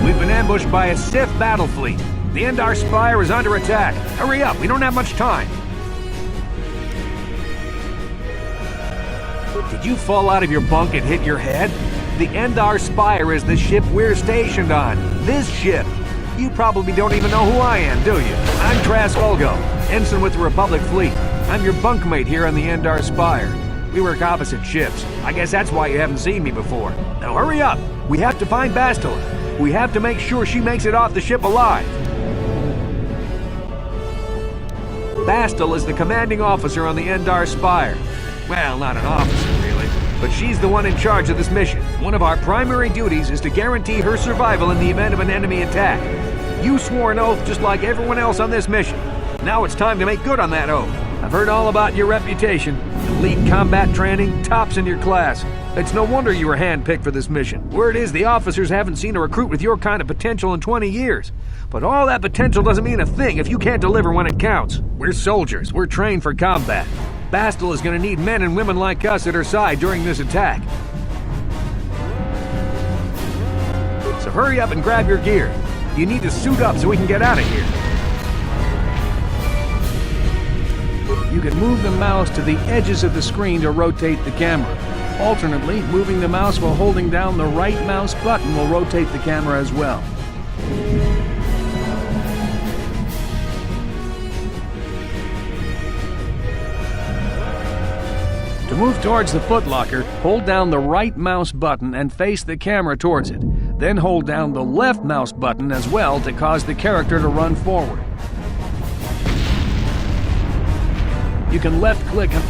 We've been ambushed by a Sith battle fleet. The Endar Spire is under attack. Hurry up, we don't have much time. Did you fall out of your bunk and hit your head? The Endar Spire is the ship we're stationed on. This ship. You probably don't even know who I am, do you? I'm Trask Olgo, ensign with the Republic Fleet. I'm your bunkmate here on the Endar Spire. We work opposite ships. I guess that's why you haven't seen me before. Now hurry up! We have to find Bastila. We have to make sure she makes it off the ship alive. Bastila is the commanding officer on the Endar Spire. Well, not an officer, really. But she's the one in charge of this mission. One of our primary duties is to guarantee her survival in the event of an enemy attack. You swore an oath just like everyone else on this mission. Now it's time to make good on that oath. I've heard all about your reputation. Elite combat training, tops in your class. It's no wonder you were handpicked for this mission. Word is the officers haven't seen a recruit with your kind of potential in 20 years. But all that potential doesn't mean a thing if you can't deliver when it counts. We're soldiers. We're trained for combat. Bastila is going to need men and women like us at her side during this attack. So hurry up and grab your gear. You need to suit up so we can get out of here. You can move the mouse to the edges of the screen to rotate the camera. Alternately, moving the mouse while holding down the right mouse button will rotate the camera as well. To move towards the footlocker, hold down the right mouse button and face the camera towards it. Then hold down the left mouse button as well to cause the character to run forward. You can left-click and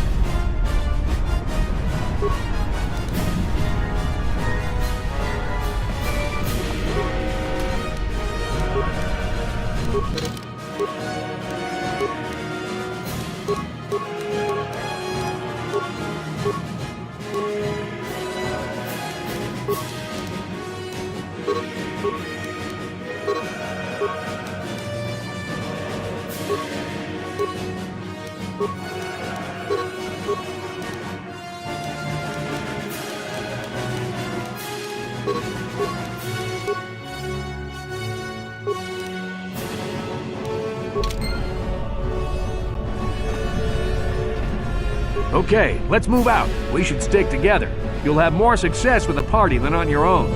Okay, let's move out. We should stick together. You'll have more success with a party than on your own.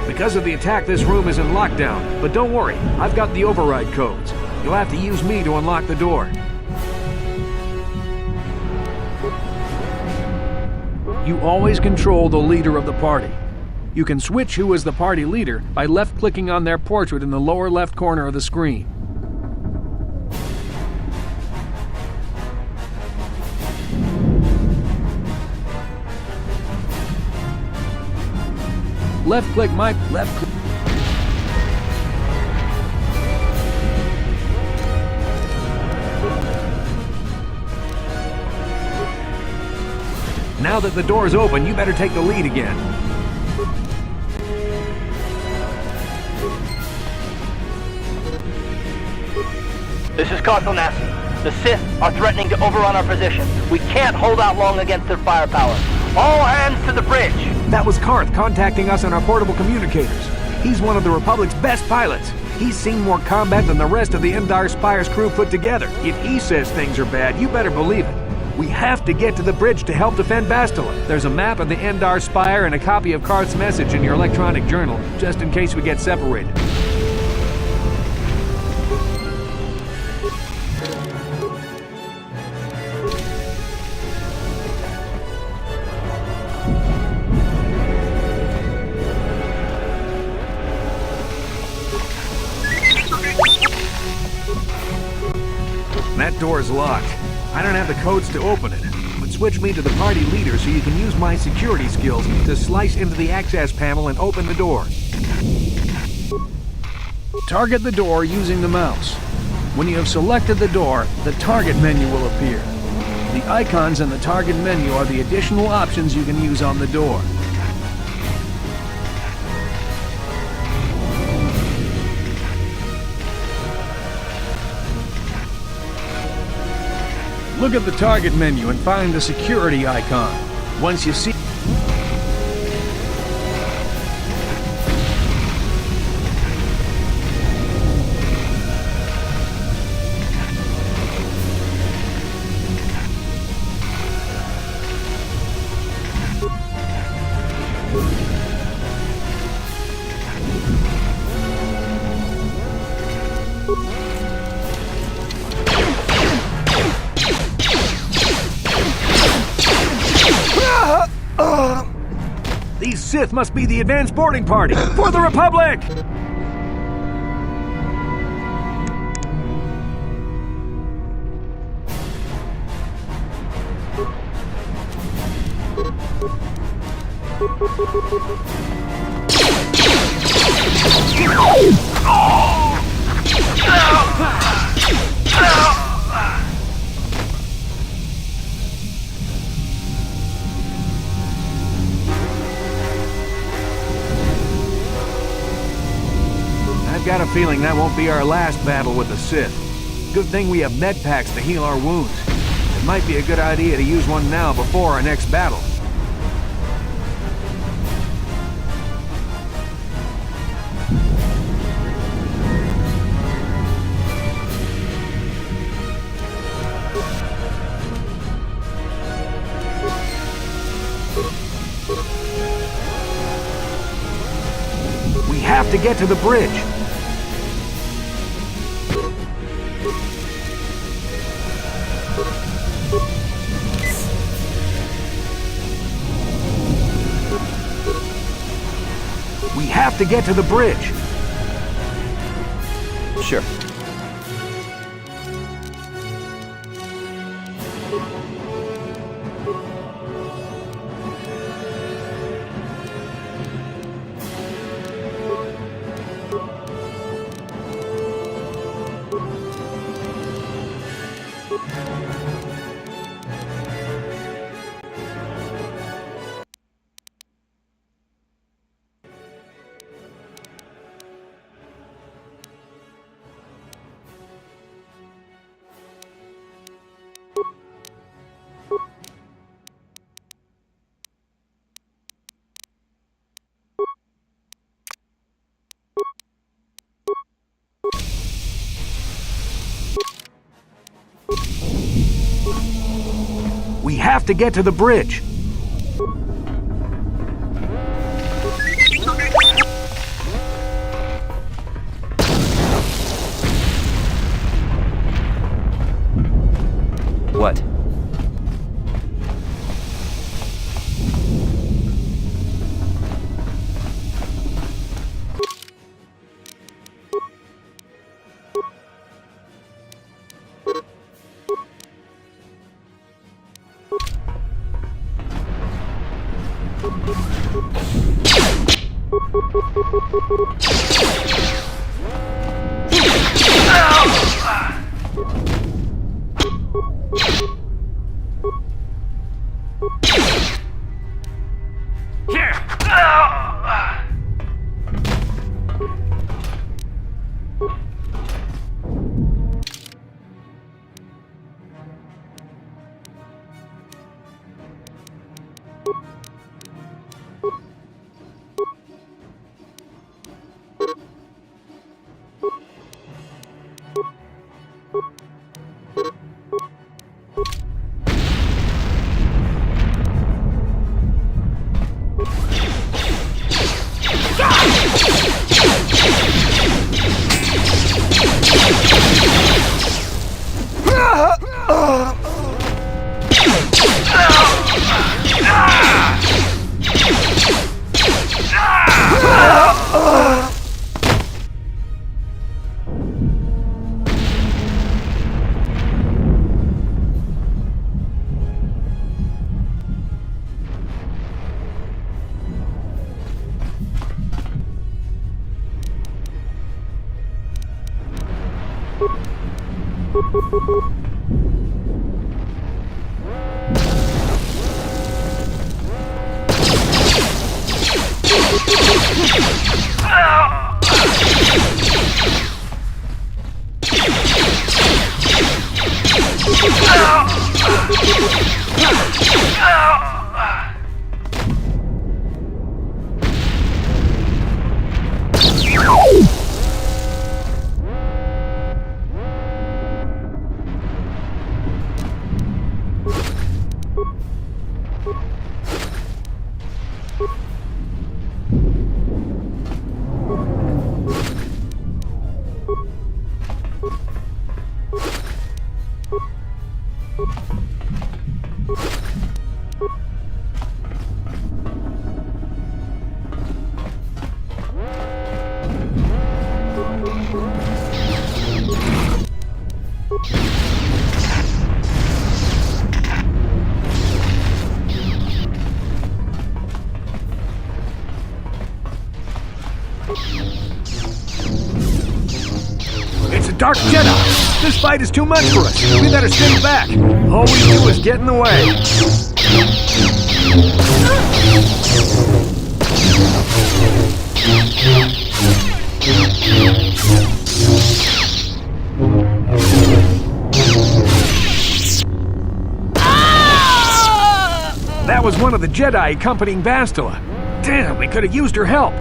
Because of the attack, this room is in lockdown. But don't worry, I've got the override codes. You'll have to use me to unlock the door. You always control the leader of the party. You can switch who is the party leader by left-clicking on their portrait in the lower left corner of the screen. Left-click my left-click. Now that the door's open, you better take the lead again. This is Carthel Nassi. The Sith are threatening to overrun our position. We can't hold out long against their firepower. All hands to the bridge! That was Karth contacting us on our portable communicators. He's one of the Republic's best pilots. He's seen more combat than the rest of the Endar Spire's crew put together. If he says things are bad, you better believe it. We have to get to the bridge to help defend Bastila. There's a map of the Endar Spire and a copy of Karth's message in your electronic journal, just in case we get separated. That door's locked. I don't have the codes to open it, but switch me to the party leader so you can use my security skills to slice into the access panel and open the door. Target the door using the mouse. When you have selected the door, the target menu will appear. The icons in the target menu are the additional options you can use on the door. Look at the target menu and find the security icon. Once you see... These Sith must be the advanced boarding party for the Republic! I've got a feeling that won't be our last battle with the Sith. Good thing we have med packs to heal our wounds. It might be a good idea to use one now before our next battle. We have to get to the bridge. We have to get to the bridge. Sure. We have to get to the bridge. What? Ah! It's a Dark Jedi! This fight is too much for us! We better stay back! All we do is get in the way! That was one of the Jedi accompanying Bastila. Damn, we could have used her help!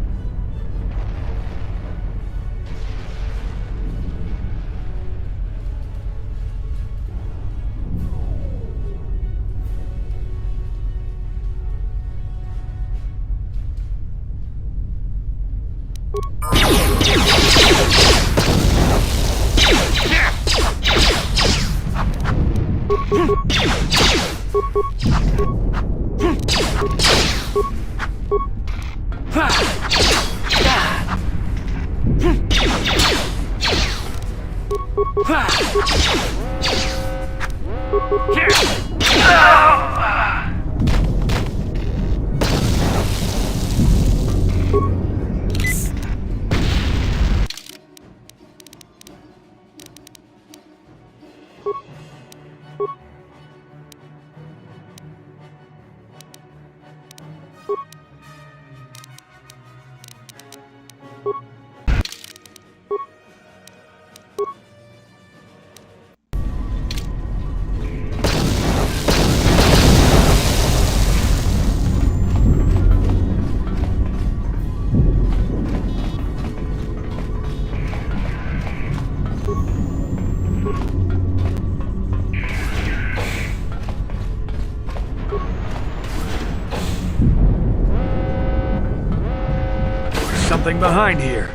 Something behind here.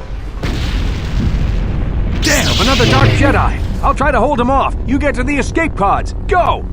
Damn, another Dark Jedi! I'll try to hold him off. You get to the escape pods. Go!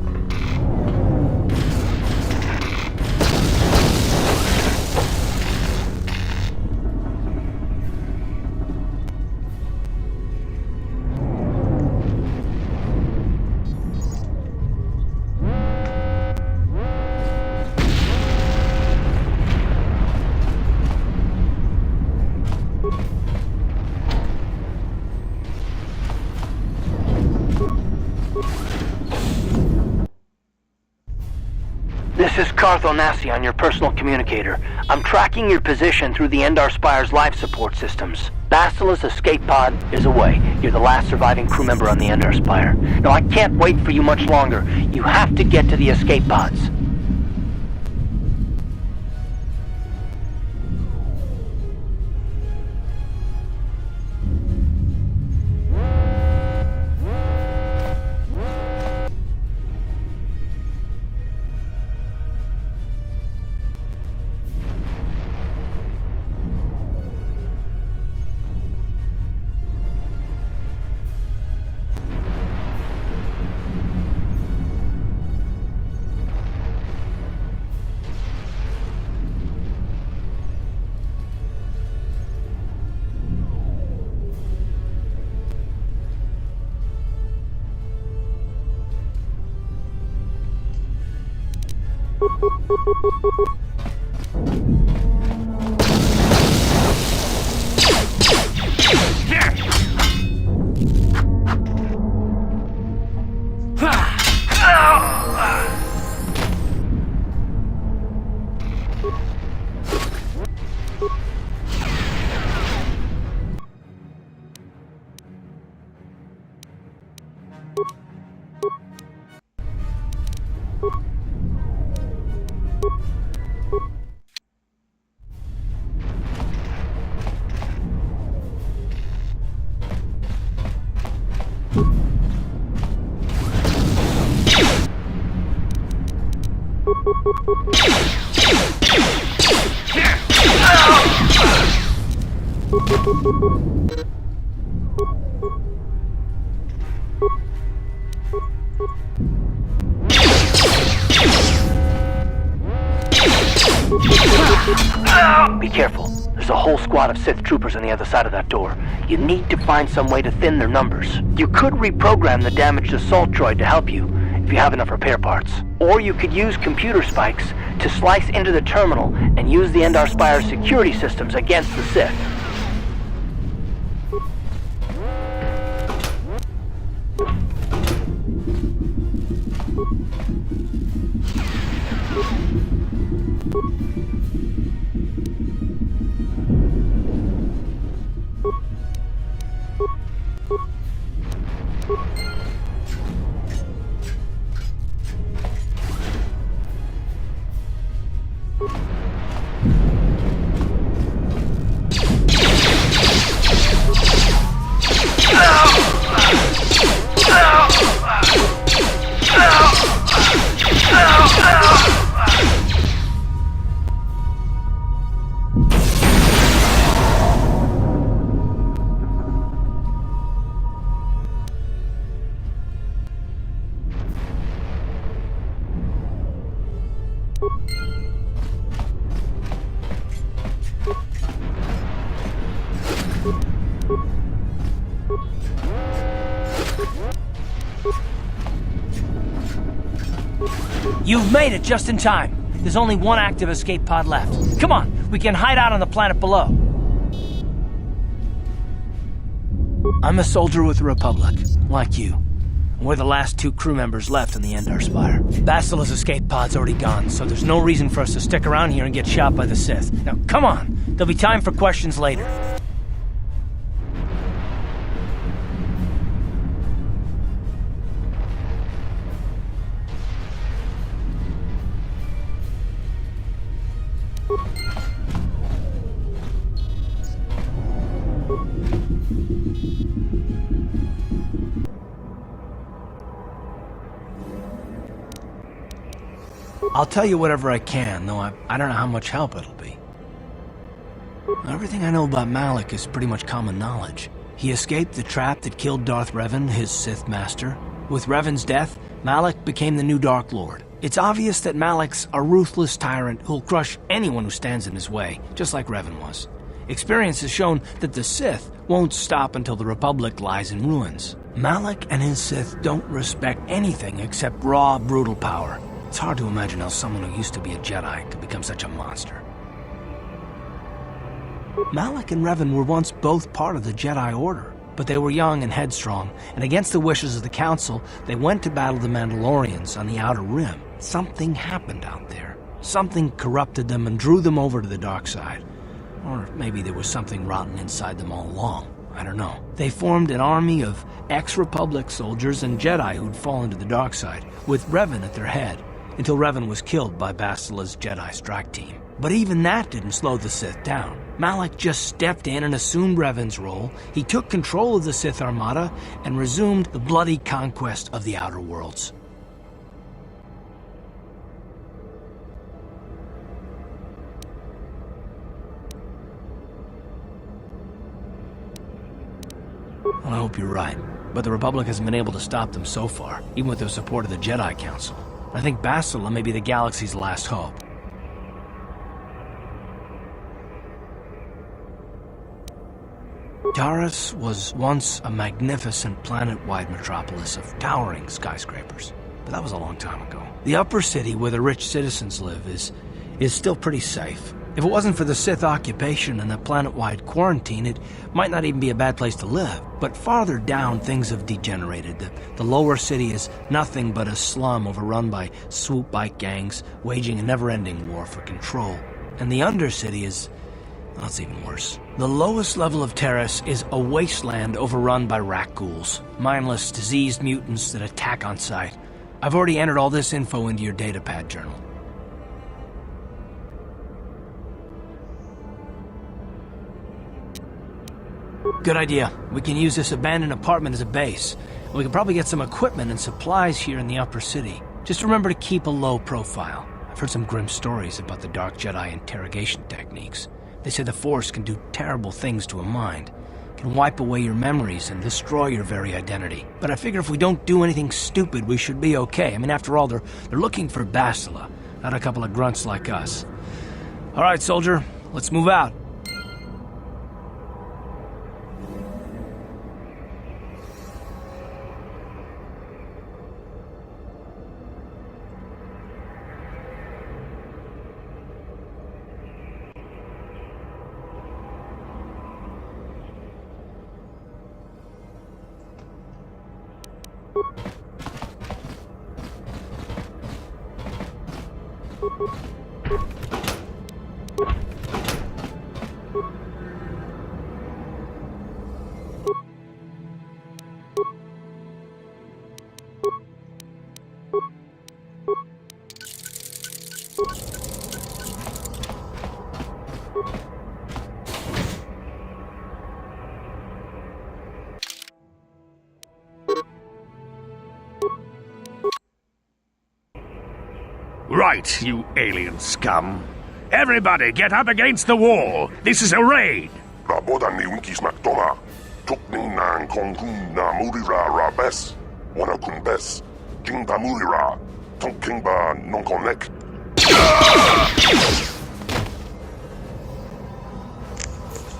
This is Carth Onasi on your personal communicator. I'm tracking your position through the Endar Spire's life support systems. Bastila's escape pod is away. You're the last surviving crew member on the Endar Spire. Now, I can't wait for you much longer. You have to get to the escape pods. Be careful. There's a whole squad of Sith troopers on the other side of that door. You need to find some way to thin their numbers. You could reprogram the damaged assault droid to help you, if you have enough repair parts. Or you could use computer spikes to slice into the terminal and use the Endar Spire's security systems against the Sith. You've made it just in time. There's only one active escape pod left. Come on, we can hide out on the planet below. I'm a soldier with the Republic, like you. We're the last two crew members left on the Endar Spire. Bastila's escape pod's already gone, so there's no reason for us to stick around here and get shot by the Sith. Now, come on! There'll be time for questions later. I'll tell you whatever I can, though I don't know how much help it'll be. Everything I know about Malak is pretty much common knowledge. He escaped the trap that killed Darth Revan, his Sith master. With Revan's death, Malak became the new Dark Lord. It's obvious that Malak's a ruthless tyrant who'll crush anyone who stands in his way, just like Revan was. Experience has shown that the Sith won't stop until the Republic lies in ruins. Malak and his Sith don't respect anything except raw, brutal power. It's hard to imagine how someone who used to be a Jedi could become such a monster. Malak and Revan were once both part of the Jedi Order, but they were young and headstrong, and against the wishes of the Council, they went to battle the Mandalorians on the Outer Rim. Something happened out there. Something corrupted them and drew them over to the dark side. Or maybe there was something rotten inside them all along. I don't know. They formed an army of ex-Republic soldiers and Jedi who'd fallen to the dark side, with Revan at their head, until Revan was killed by Bastila's Jedi strike team. But even that didn't slow the Sith down. Malak just stepped in and assumed Revan's role. He took control of the Sith Armada and resumed the bloody conquest of the Outer Worlds. Well, I hope you're right, but the Republic hasn't been able to stop them so far, even with the support of the Jedi Council. I think Bastila may be the galaxy's last hope. Taris was once a magnificent planet-wide metropolis of towering skyscrapers, but that was a long time ago. The upper city where the rich citizens live is still pretty safe. If it wasn't for the Sith occupation and the planet-wide quarantine, it might not even be a bad place to live. But farther down, things have degenerated. The lower city is nothing but a slum overrun by swoop bike gangs, waging a never-ending war for control. And the undercity is... well, it's even worse. The lowest level of Taris is a wasteland overrun by rat ghouls, mindless, diseased mutants that attack on sight. I've already entered all this info into your datapad journal. Good idea. We can use this abandoned apartment as a base. We can probably get some equipment and supplies here in the upper city. Just remember to keep a low profile. I've heard some grim stories about the Dark Jedi interrogation techniques. They say the Force can do terrible things to a mind. Can wipe away your memories and destroy your very identity. But I figure if we don't do anything stupid, we should be okay. I mean, after all, they're looking for Bastila, not a couple of grunts like us. All right, soldier, let's move out. Right, you alien scum. Everybody get up against the wall. This is a raid. Rabodan ni Winkis Mactoma. Tukning nang kongkun na murira rabes. Wana kun bes. Jingda murira. Tonkingba nonkonek.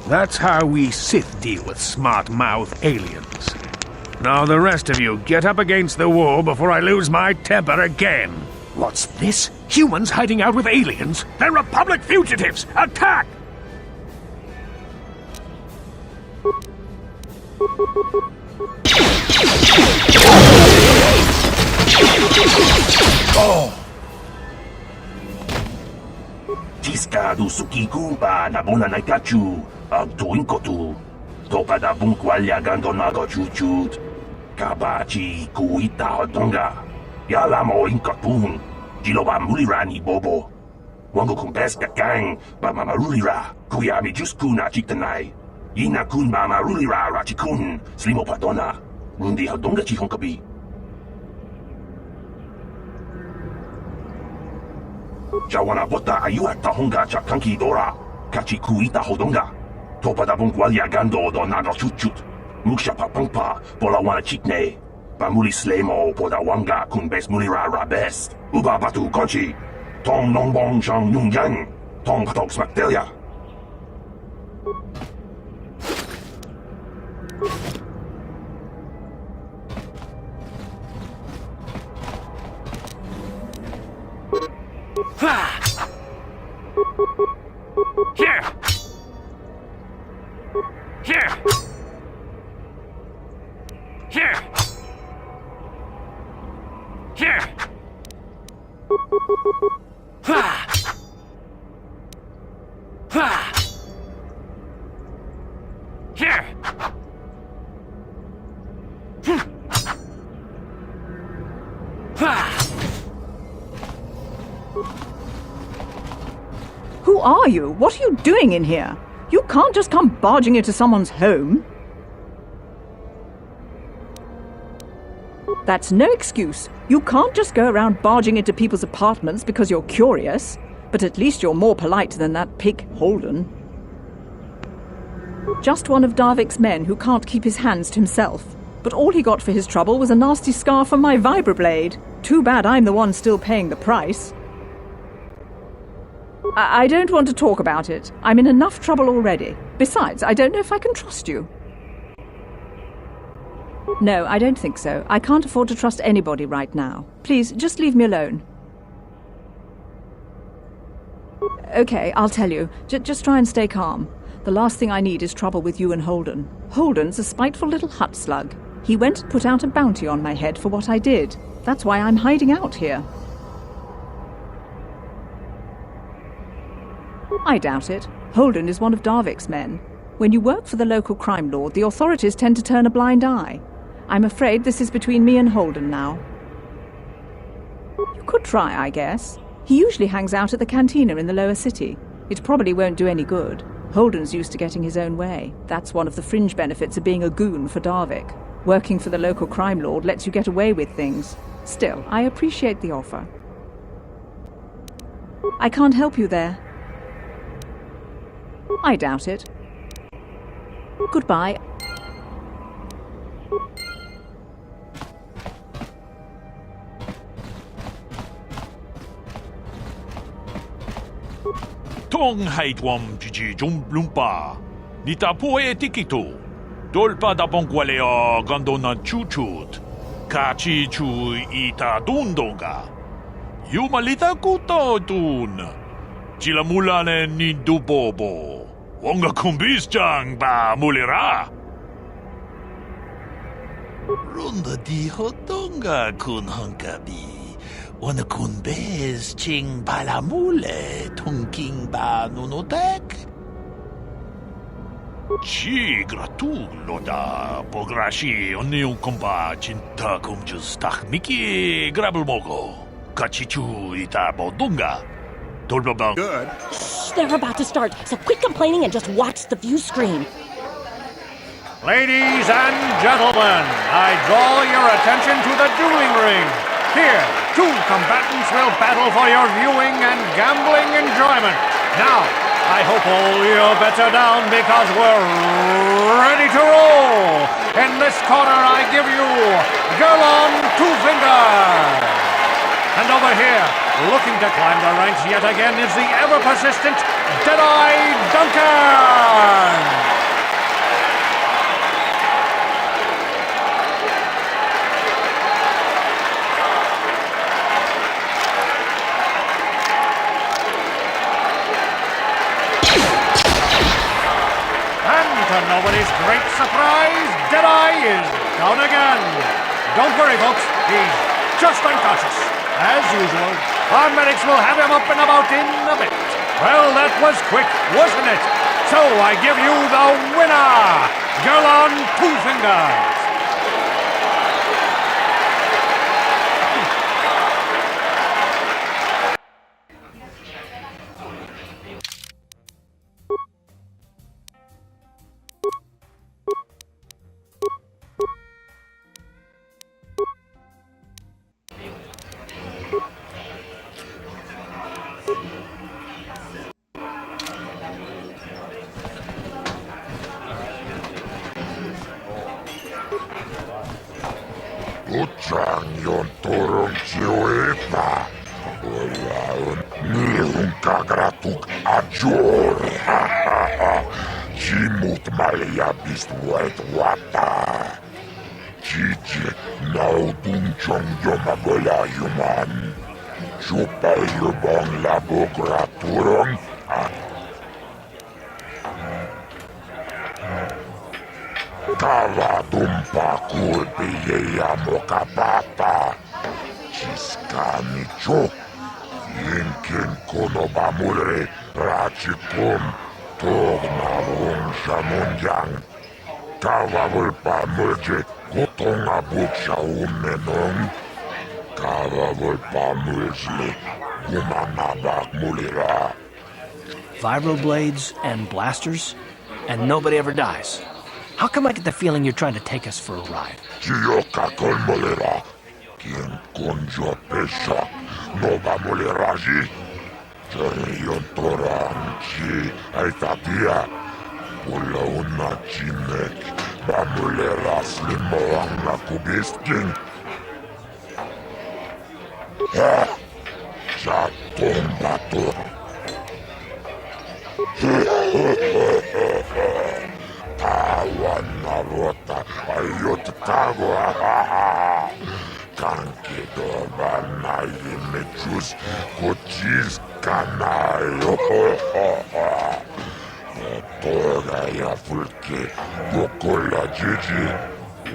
That's how we Sith deal with smart-mouth aliens. Now the rest of you get up against the wall before I lose my temper again. What's this? Humans hiding out with aliens? They're Republic fugitives! Attack! Tiska du sukiku ba nabuna naikachu ag tuinkotu. Topa da bunkwalya gandonago chuchut. Kabachi kuita hodonga. Yalamo inkatun. Jiloba mulirani bobo. Wango kumpeska gang ba mamarulira. Kuyami juskuna chitanai. Yina kun ba marulira rachikun. Slimo padona. Rundi hodonga chihonkabi. Jawana bota ayuat tahonga chakanki dora. Kachi kuita hodonga. Topa da bunkwalya gando do nago chuchut. Muksha papangpa pola wana chikne. Pamuli slemo poda wanga kun bes mulira rabes. Uba batu konchi. Tong nongbong shang yung yang. Tong patok smaktelia. Here! Here! Here! Here! Ha! Ha! Here! Ha! Who are you? What are you doing in here? You can't just come barging into someone's home. That's no excuse. You can't just go around barging into people's apartments because you're curious. But at least you're more polite than that pig Holden. Just one of Darvik's men who can't keep his hands to himself. But all he got for his trouble was a nasty scar from my vibroblade. Too bad I'm the one still paying the price. I don't want to talk about it. I'm in enough trouble already. Besides, I don't know if I can trust you. No, I don't think so. I can't afford to trust anybody right now. Please, just leave me alone. Okay, I'll tell you. Just try and stay calm. The last thing I need is trouble with you and Holden. Holden's a spiteful little hut slug. He went and put out a bounty on my head for what I did. That's why I'm hiding out here. I doubt it. Holden is one of Darvik's men. When you work for the local crime lord, the authorities tend to turn a blind eye. I'm afraid this is between me and Holden now. You could try, I guess. He usually hangs out at the cantina in the lower city. It probably won't do any good. Holden's used to getting his own way. That's one of the fringe benefits of being a goon for Darvik. Working for the local crime lord lets you get away with things. Still, I appreciate the offer. I can't help you there. I doubt it. Goodbye. Tong haitwam jiji lumpa. Nita poe tikitu. Dolpa da bonkwaleo gondona chuchut. Kachi chu ita dundonga. Yumalita kuto dun. Chilamulane ni dubobo. Wonga kumbisjang ba mulira. Runda di hotonga kun hunkabi. Wana kun bez ching balamule tunking ba nunotek. Chi gratulo da pograshi oniu komba cinta kumjus tak miki grabelmogo. Kachichu ita bodunga. Dolbaba. Good. Shh, they're about to start, so quit complaining and just watch the view screen. Ladies and gentlemen, I draw your attention to the dueling ring. Here, two combatants will battle for your viewing and gambling enjoyment. Now, I hope all your bets are down because we're ready to roll. In this corner, I give you Girl on Two Fingers. And over here, looking to climb the ranks yet again, is the ever-persistent Deadeye Duncan. To nobody's great surprise, Deadeye is down again. Don't worry, folks. He's just unconscious. As usual, our medics will have him up and about in a bit. Well, that was quick, wasn't it? So I give you the winner, Girl on Two Fingers. Utjang turun ciuita. Ulaun nilun kagratuk ajur. Jimut malia bistuet wata. Jiji naudun chong yomagola yuman. Chupa yubong labogra turun. Kava tumpa kulpi ya mokapata. Chiskani chok. Yinkin kono bamure rachikum. Togna wong shamunjang. Kava vulpa mulje kutonga buksha umenong. Kava vulpa mulje gumanabak mulira. Vibroblades and blasters, and nobody ever dies. How come I get the feeling you're trying to take us for a ride? Chiyoka con molera. Quien conjo peshak no va moleraji. Cherion toran chi aitatia. Pula una chinek va molera slimoang na kubiskin. Ha! Chatong bato. Tawan narota ayot tago. Kanki doba na imechus kuchis kanayo. Toga ya fulke gokola jiji.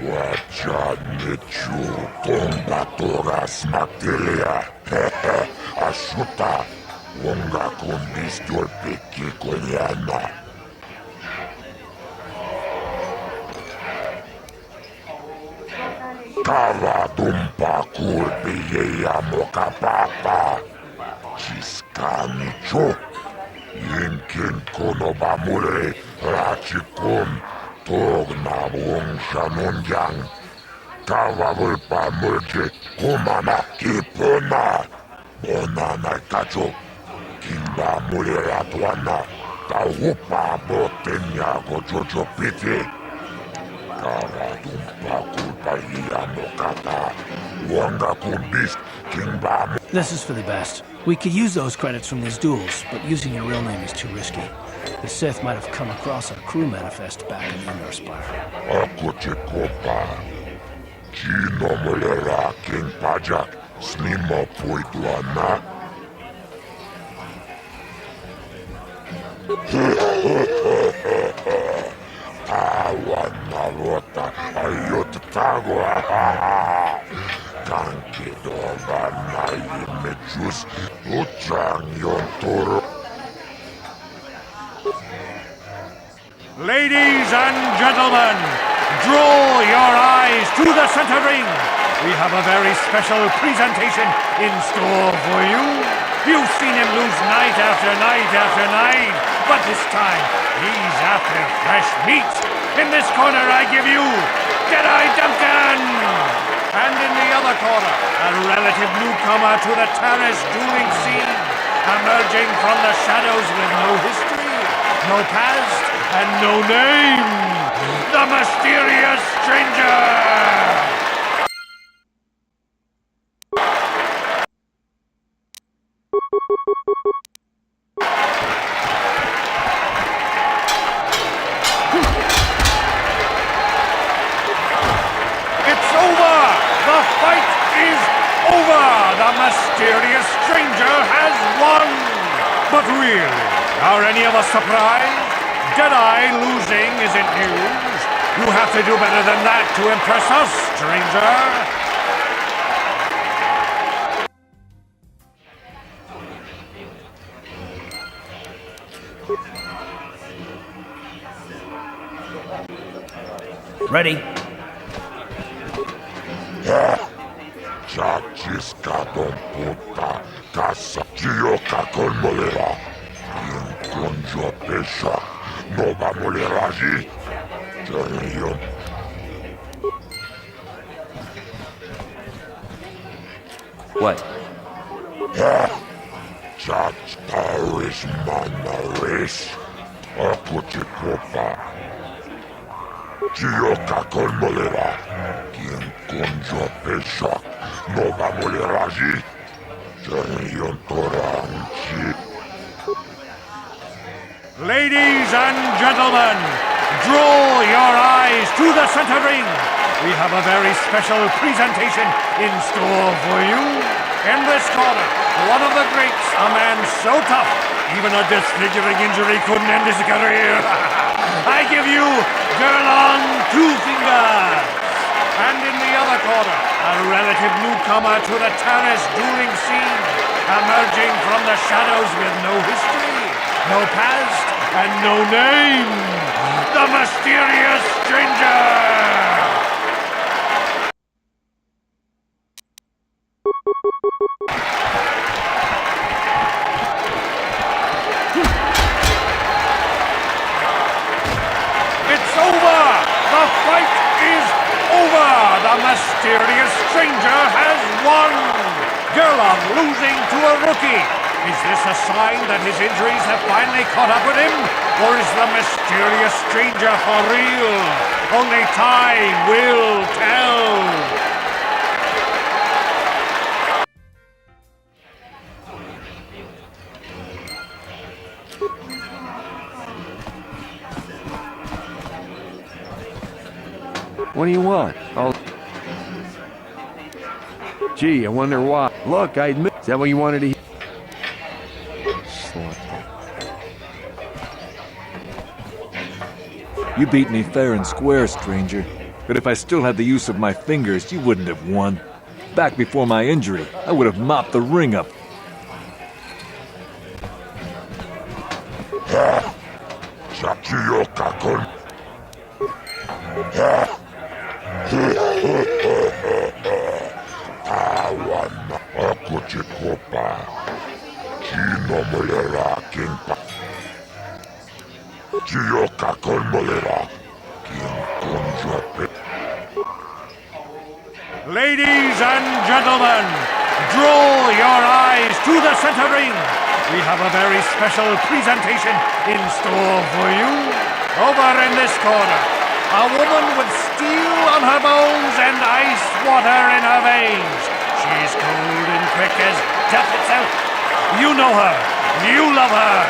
Wacha nechu tomba toga smaktelia. Ashuta wonga kumbistol peki konyana. Kava tumpa kurpi ya mokapata. Chiskani cho. Yinkin kono bamure rachikum. Togna wong shamunjang. Kava vulpa mulje kumana kipuna. Bonana kacho. Kimba mulera tuana. Tauhupa botenya jojo piti. Karadumpa kulpahia mokata. Wanga kumbis kimba. This is for the best. We could use those credits from these duels, but using your real name is too risky. The Sith might have come across our crew manifest back in Endar Spire. Ako Chekopa. Chino mulera king pajak. Slima puituana. Tawan narota ayot tago. Tanki doba na imejus utang yontoro. Ladies and gentlemen, draw your eyes to the center ring. We have a very special presentation in store for you. You've seen him lose night after night after night, but this time he's after fresh meat. In this corner I give you Jedi Duncan! And in the other corner, a relative newcomer to the Taris dueling scene, emerging from the shadows with no history, no past, and no name, the mysterious stranger! It's over! The fight is over! The mysterious stranger has won! But really, are any of us surprised? Jedi losing isn't news. You have to do better than that to impress us, stranger. Ready? Chachiska don puta. Casa Gioca con molera. Inconjo pesha. Nova moleraji. Janion. What? Chach Paris Manaris. Akuchikopa. Gioca con molera. Inconjo pesha. Nova moleraji. Janion toranchi. Ladies and gentlemen, draw your eyes to the center ring. We have a very special presentation in store for you. In this corner, one of the greats, a man so tough, even a disfiguring injury couldn't end his career. I give you Gerlon Two Fingers. And in the other corner, a relative newcomer to the Taris dueling scene, emerging from the shadows with no history, no past, and no name, the mysterious stranger! It's over! The fight is over! The mysterious stranger has won! Gerlon losing to a rookie. Is this a sign that his injuries have finally caught up with him? Or is the mysterious stranger for real? Only time will tell! What do you want? Gee, I wonder why. Look, I admit. Is that what you wanted to hear? You beat me fair and square, stranger. But if I still had the use of my fingers, you wouldn't have won. Back before my injury, I would have mopped the ring up. Ladies and gentlemen, draw your eyes to the center ring. we have a very special presentation in store for you. Over in this corner, a woman with steel on her bones and ice water in her veins. She's cold and quick as death itself. You know her. You love her.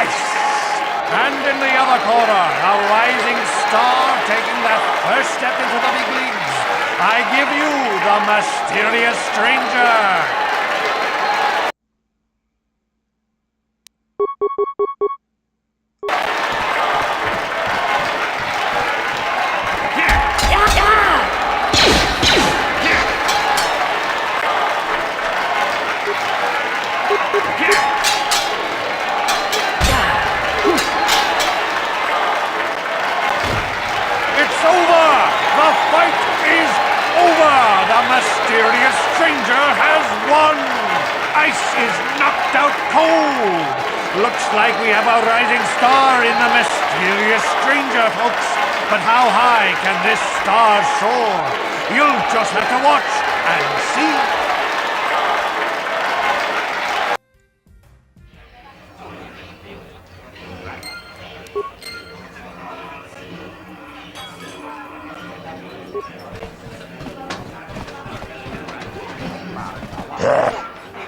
Ice. And in the other corner, a rising star taking the first step into the big leagues. I give you the mysterious stranger. It's over! The fight is over! The mysterious stranger has won! Ice is knocked out cold! Looks like we have a rising star in the mysterious stranger, folks. But how high can this star soar? You'll just have to watch and see.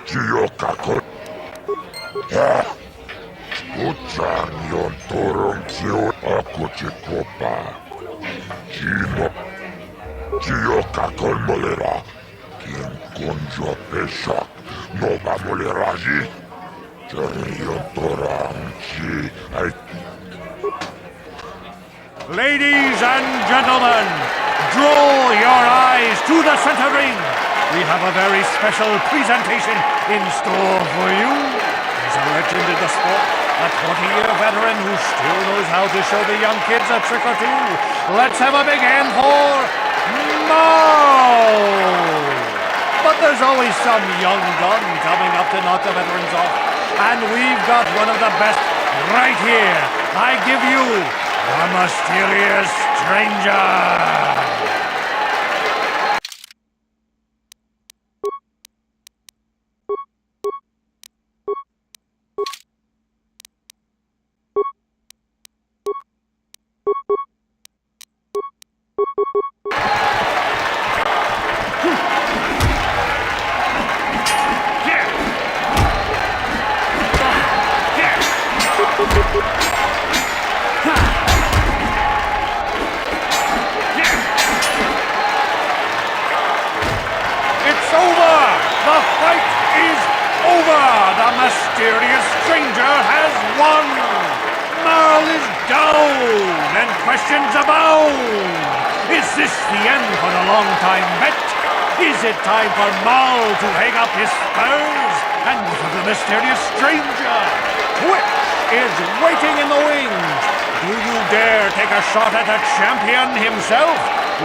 Giocacol. Ucanion toroncio acochecopa. Gino. Giocacol molera. Quien conjo peshak. Nova moleraji. Jarion toranci. Ladies and gentlemen, draw your eyes to the center ring. We have a very special presentation in store for you. He's a legend in the sport, a 20-year veteran who still knows how to show the young kids a trick or two. Let's have a big hand for Mao! But there's always some young gun coming up to knock the veterans off. And we've got one of the best right here. I give you the mysterious stranger. It's over! The fight is over! The mysterious stranger has won! Marl is down and questions abound! Is this the end for the long-time bet? Is it time for Marl to hang up his spurs and for the mysterious stranger? Twitch is waiting in the wings! Do you dare take a shot at the champion himself?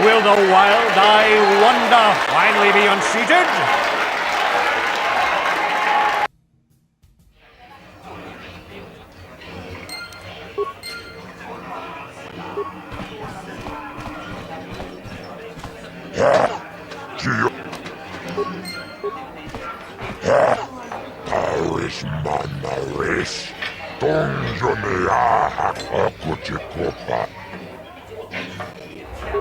Will the wild-eye wonder finally be unseated? Taris manaris. Donjonea akuchikopa.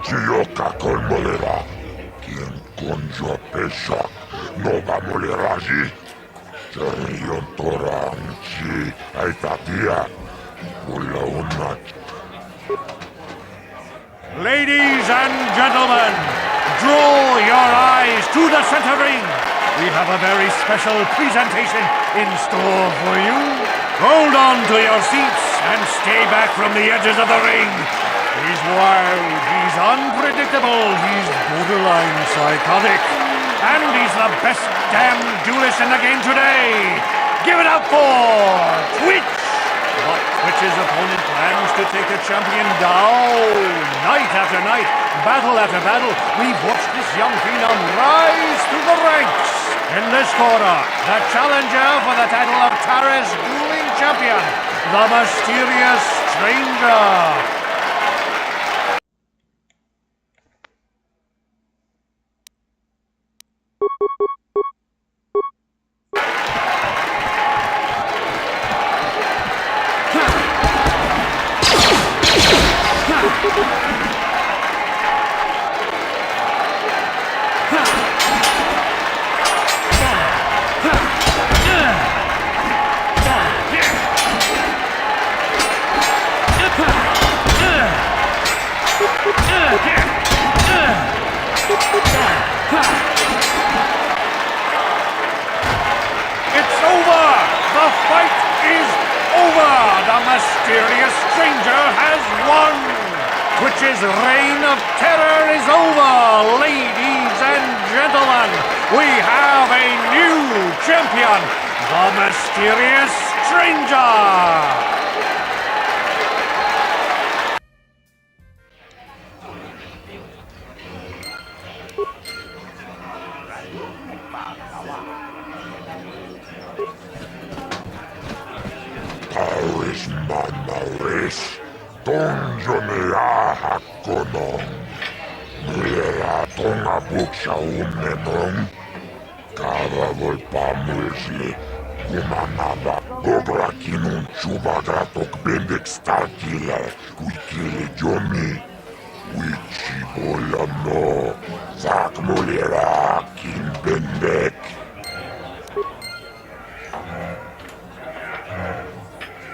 Giocacol molera. Quien conjo peshak. Nova moleraji. Jarion toranchi. Aitatia. Ula unach. Ladies and gentlemen, draw your eyes to the center ring. We have a very special presentation in store for you. Hold on to your seats and stay back from the edges of the ring. He's wild, he's unpredictable, he's borderline psychotic. And he's the best damn duelist in the game today. Give it up for Twitch! But Twitch's opponent plans to take the champion down. Night after night, battle after battle, we've watched this young phenom rise through the ranks. In this corner, the challenger for the title of Taris Dueling Champion, the mysterious stranger. mysterious stranger has won! Twitch's reign of terror is over, ladies and gentlemen! We have a new champion, the mysterious stranger! Paris Manaris, Donjonea Hakonon, Mulera Tonga Buksha Umenon, Kava Volpamulsi, Gumanaba, Gogra Kinun Chubagratok Bendik Starkiller, Wikili Jomi, Wichi Bolano, Zak Mulera Kin Bendek.